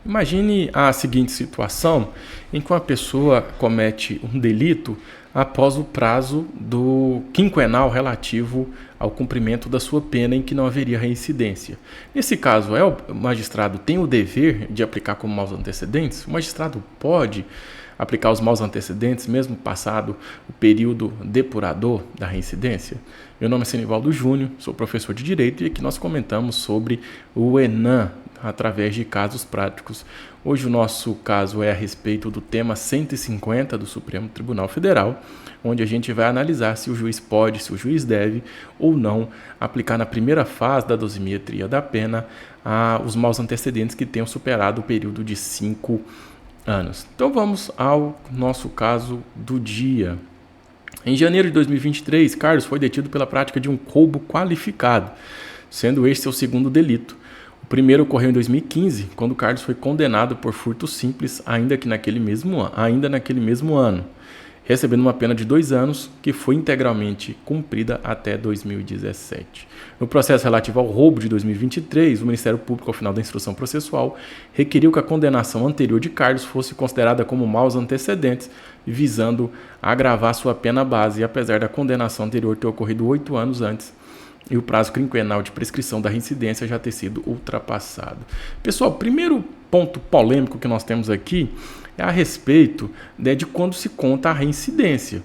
Imagine a seguinte situação em que uma pessoa comete um delito após o prazo do quinquenal relativo ao cumprimento da sua pena em que não haveria reincidência. Nesse caso, o magistrado tem o dever de aplicar como maus antecedentes? O magistrado pode aplicar os maus antecedentes mesmo passado o período depurador da reincidência? Meu nome é Senivaldo Júnior, sou professor de Direito e aqui nós comentamos sobre o ENAM através de casos práticos. Hoje o nosso caso é a respeito do tema 150 do Supremo Tribunal Federal, onde a gente vai analisar se o juiz pode, se o juiz deve ou não aplicar na primeira fase da dosimetria da pena os maus antecedentes que tenham superado o período de 5 anos. Então vamos ao nosso caso do dia. Em janeiro de 2023, Carlos foi detido pela prática de um roubo qualificado, sendo este seu segundo delito. O primeiro ocorreu em 2015, quando Carlos foi condenado por furto simples ainda naquele mesmo ano, recebendo uma pena de 2 anos, que foi integralmente cumprida até 2017. No processo relativo ao roubo de 2023, o Ministério Público, ao final da instrução processual, requeriu que a condenação anterior de Carlos fosse considerada como maus antecedentes, visando agravar sua pena base, apesar da condenação anterior ter ocorrido 8 anos antes e o prazo quinquenal de prescrição da reincidência já ter sido ultrapassado. Pessoal, o primeiro ponto polêmico que nós temos aqui é a respeito de quando se conta a reincidência.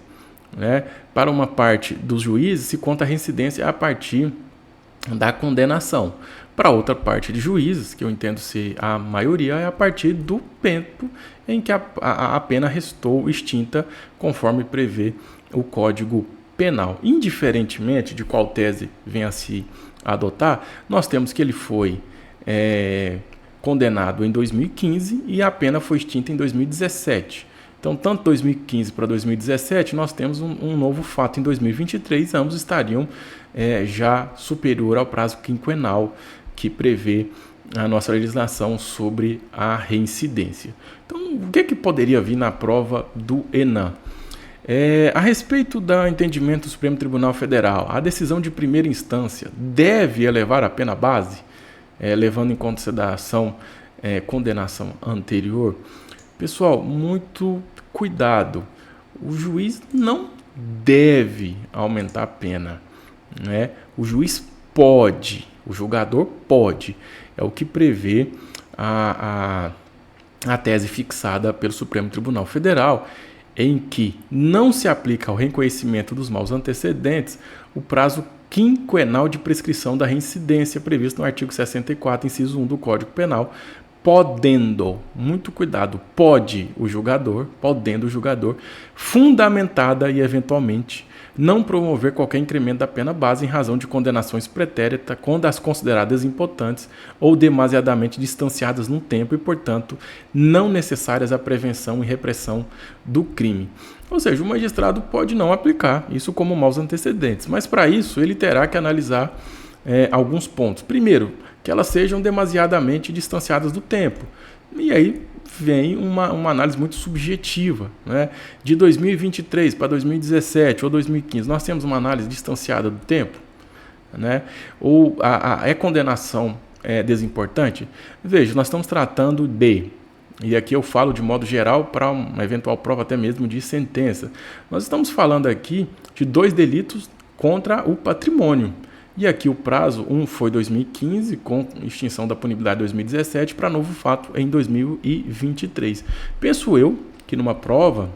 Para uma parte dos juízes, se conta a reincidência a partir da condenação. Para outra parte de juízes, que eu entendo ser a maioria, é a partir do tempo em que a pena restou extinta, conforme prevê o Código Penal. Indiferentemente de qual tese venha a se adotar, nós temos que ele foi condenado em 2015 e a pena foi extinta em 2017. Então, tanto 2015 para 2017, nós temos um novo fato em 2023, ambos estariam já superior ao prazo quinquenal que prevê a nossa legislação sobre a reincidência. Então, o que poderia vir na prova do ENAM? A respeito do entendimento do Supremo Tribunal Federal, a decisão de primeira instância deve elevar a pena base, levando em consideração condenação anterior? Pessoal, muito cuidado. O juiz não deve aumentar a pena. O juiz pode, o julgador pode. É o que prevê a tese fixada pelo Supremo Tribunal Federal, em que não se aplica ao reconhecimento dos maus antecedentes o prazo quinquenal de prescrição da reincidência previsto no artigo 64, inciso 1 do Código Penal, podendo, muito cuidado, podendo o julgador, fundamentada e eventualmente não promover qualquer incremento da pena base em razão de condenações pretéritas quando as consideradas impotentes ou demasiadamente distanciadas no tempo e, portanto, não necessárias à prevenção e repressão do crime. Ou seja, o magistrado pode não aplicar isso como maus antecedentes, mas para isso ele terá que analisar alguns pontos. Primeiro, que elas sejam demasiadamente distanciadas do tempo. E aí vem uma análise muito subjetiva. De 2023 para 2017 ou 2015, nós temos uma análise distanciada do tempo? Ou é condenação desimportante? Veja, nós estamos tratando e aqui eu falo de modo geral para uma eventual prova até mesmo de sentença. Nós estamos falando aqui de 2 delitos contra o patrimônio. E aqui o prazo, um foi 2015, com extinção da punibilidade em 2017, para novo fato em 2023. Penso eu que numa prova,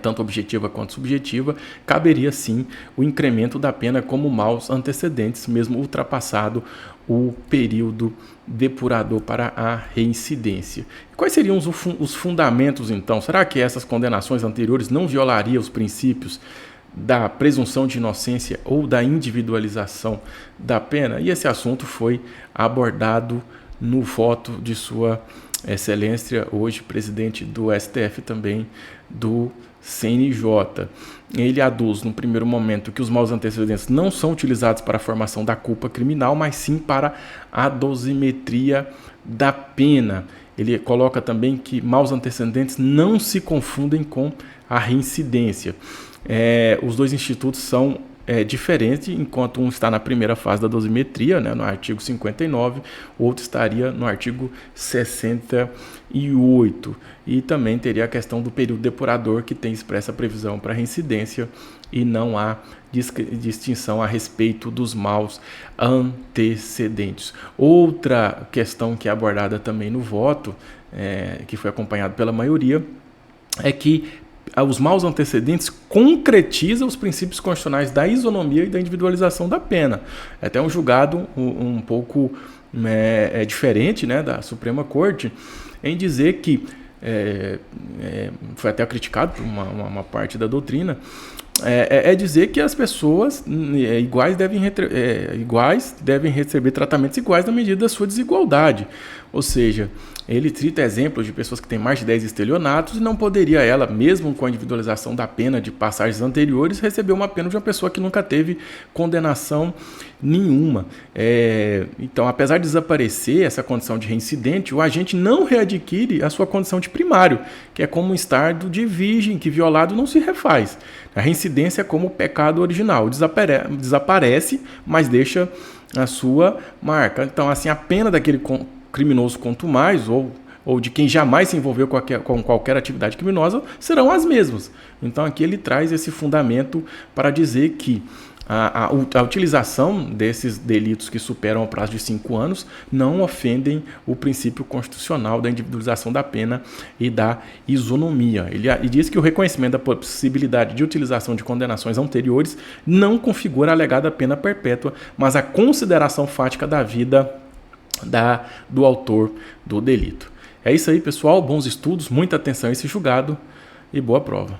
tanto objetiva quanto subjetiva, caberia sim o incremento da pena como maus antecedentes, mesmo ultrapassado o período depurador para a reincidência. Quais seriam os fundamentos, então? Será que essas condenações anteriores não violariam os princípios da presunção de inocência ou da individualização da pena? E esse assunto foi abordado no voto de Sua Excelência, hoje presidente do STF, também do CNJ. Ele aduz, no primeiro momento, que os maus antecedentes não são utilizados para a formação da culpa criminal, mas sim para a dosimetria da pena. Ele coloca também que maus antecedentes não se confundem com a reincidência. Os 2 institutos são diferente, enquanto um está na primeira fase da dosimetria, né, no artigo 59, outro estaria no artigo 68. E também teria a questão do período depurador, que tem expressa previsão para reincidência e não há distinção a respeito dos maus antecedentes. Outra questão que é abordada também no voto, que foi acompanhado pela maioria, é que os maus antecedentes concretizam os princípios constitucionais da isonomia e da individualização da pena. É até um julgado um pouco diferente, né, da Suprema Corte, em dizer que, foi até criticado por uma parte da doutrina, dizer que as pessoas iguais devem receber tratamentos iguais na medida da sua desigualdade. Ou seja, ele cita exemplos de pessoas que têm mais de 10 estelionatos e não poderia ela, mesmo com a individualização da pena de passagens anteriores, receber uma pena de uma pessoa que nunca teve condenação nenhuma. Então, apesar de desaparecer essa condição de reincidente, o agente não readquire a sua condição de primário, que é como um estado de virgem, que violado não se refaz. A reincidência é como o pecado original, desaparece, mas deixa a sua marca. Então, assim, a pena daquele criminoso quanto mais, ou de quem jamais se envolveu com qualquer atividade criminosa, serão as mesmas. Então aqui ele traz esse fundamento para dizer que a utilização desses delitos que superam o prazo de 5 anos não ofendem o princípio constitucional da individualização da pena e da isonomia. Ele diz que o reconhecimento da possibilidade de utilização de condenações anteriores não configura a alegada pena perpétua, mas a consideração fática da vida do autor do delito. É isso aí, pessoal. Bons estudos, muita atenção a esse julgado e boa prova.